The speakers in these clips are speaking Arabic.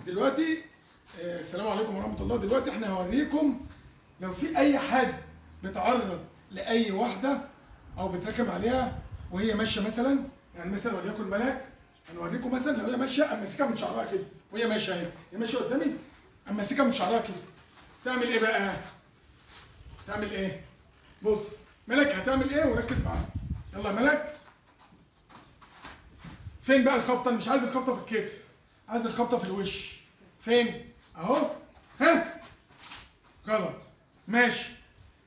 دلوقتي السلام عليكم ورحمه الله. دلوقتي احنا هوريكم لو في اي حد بيتعرض لاي واحده او بيتركب عليها وهي ماشيه مثلا، يعني مثلا وليكن ملاك، هنوريكم مثلا لو هي ماشيه امسكها من شعرها كده وهي ماشيه اهي، هي ماشيه قدامي امسكها من شعرها كده، تعمل ايه بقى؟ تعمل ايه؟ بص ملك هتعمل ايه وركز معايا. يلا يا ملك. فين بقى الخبطه؟ انا مش عايز الخبطه في الكتف، عايز الخبطه في الوش. فين؟ اهو. ها؟ غلط. ماشي.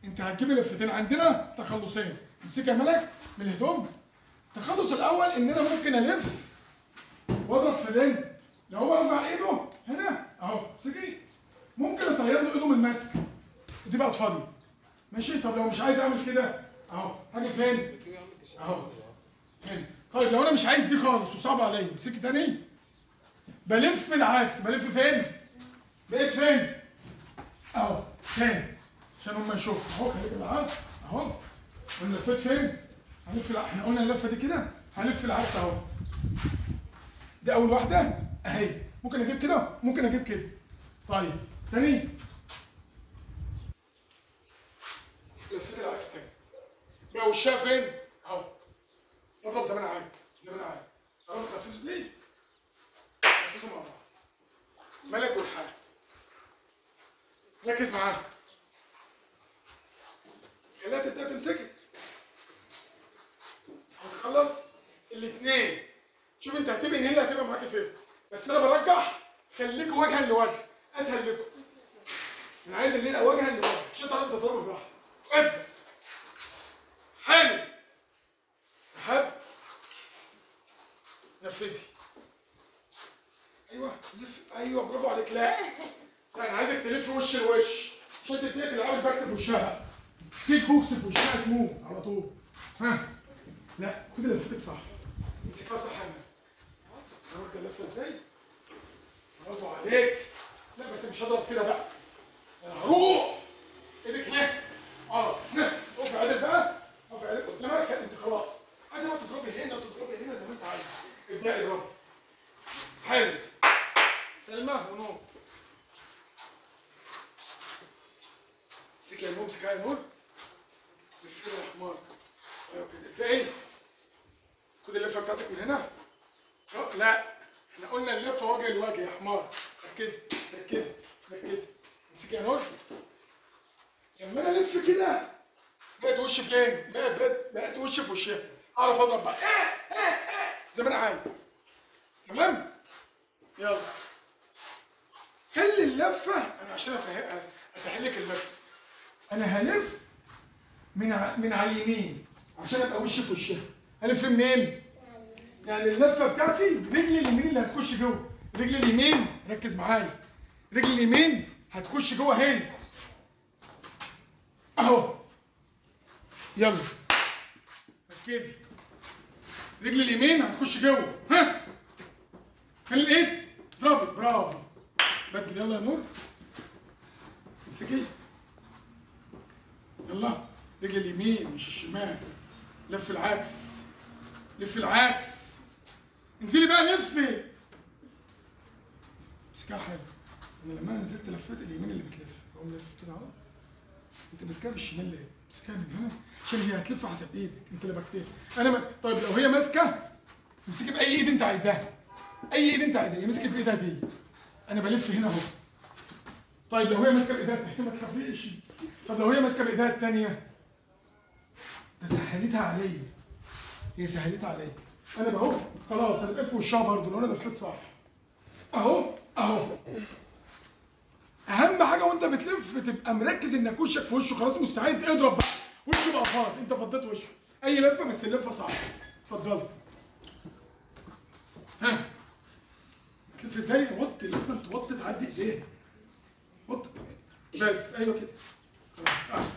انت هتجيب لفتين عندنا تخلصين. امسكها يا ملك من الهدوم. التخلص الاول ان انا ممكن الف واضرب في الرجل. لو هو رفع ايده هنا اهو امسكي، ممكن اطير له ايده من المسك ودي بقت فاضيه. ماشي. طب لو مش عايز اعمل كده اهو، هاجي فين؟ اهو هنا. طيب لو انا مش عايز دي خالص وصعب عليا، امسكي تاني بلف العكس. بلف فين؟ بقيت فين؟ اهو تاني عشان هم يشوفوا. اهو خليك معايا اهو. قلنا لفيت فين؟ هلف. احنا قلنا اللفه دي كده، هلف العكس اهو. دي اول واحده اهي. ممكن اجيب كده، ممكن اجيب كده. طيب تاني لفيت العكس تاني. بقى وشها فين؟ اهو. اضرب زي ما انا عايز، زي ما انا عايز. تعرفوا تنفذوا دي؟ تنفذوا مع بعض. ملك والحاج. ركز معايا. خليها تبدا تمسكك. هتخلص الاثنين. شوف انت هتبقى هنا هتبقى معاكي فين. بس انا برجح خليكوا وجها لوجه، اسهل لكم. انا عايز الليله وجها لوجه عشان تعرفوا تضربوا براحتك. ابدا. حلو. حب. نفذي. ايوه لف. ايوه برافو عليك. لا لا انا عايزك تلف وش لوش عشان تبتدي تلعب بكت في وشها. كيك بوكس في وشها تموت على طول. ها. لا خد لفتك صح. امسكها صح هنا. عرفت اللفه ازاي؟ برافو عليك. لا بس مش هضرب كده بقى. انا هروح. ايدك هنا. اه اقف عدل بقى. اقف عدل قدامك. انت خلاص. عايزه ما تضربي هنا وتضربي هنا زي ما انت عايز. ابدأي اضربي. حلو. سلمى ونور. امسكي يا نور، امسكي يا نور. لفي يا حمار. ايوه كده. ابدأي. خد اللفه بتاعتك من هنا. لا احنا قلنا اللفه وجه لوجه يا حمار. ركزي ركزي ركزي. امسكي يا نور. لما انا الف كده بقت وش فين؟ بقت وش في وشها. اعرف اضرب بقى زي ما انا عايز. تمام؟ يلا. خلي اللفه انا عشان اسهل لك اللفه. انا هلف من على اليمين عشان ابقى وش في وشها. هلف منين؟ يعني اللفه بتاعتي رجلي اليمين اللي هتخش جوه. رجلي اليمين ركز معايا. رجلي اليمين هتخش جوه هنا. اهو. يلا. ركزي. رجلي اليمين هتخش جوه. ها. خلي الايد اضربي. برافو. بدل. يلا يا نور. امسكي. يلا. رجلي اليمين مش الشمال. لف العكس. لف العكس. انزلي بقى لفي. امسكها حلو. انا لما نزلت لفيت اليمين اللي بتلف اقوم لفت كده اهو. انت ماسكها بالشمال ليه؟ امسكها من هنا عشان هي هتلف حسب ايدك انت اللي بكتير. انا طيب لو هي ماسكه امسكي باي ايد انت عايزاها. اي ايد انت عايزاها. هي مسكت بايدها دي. انا بلف هنا اهو. طيب لو هي ماسكه بايدها الثانيه ما تخافيش. طب لو هي ماسكه بايدها الثانيه ده سهلتها عليا. هي سهلتها عليا. انا اهو خلاص انا بقيت في وشها برضه لو انا لفيت صح. اهو اهو. اهم حاجه وانت بتلف تبقى مركز انك وشك في وشه. خلاص مستعد اضرب بقى. وشه بقى فاضي. انت فضيت وشه. اي لفه بس اللفه صح. اتفضلي. ها. تلف ازاي؟ وطي. لازم توطي تعدي ايديها. وطي بس. ايوه كده. خلاص احسن.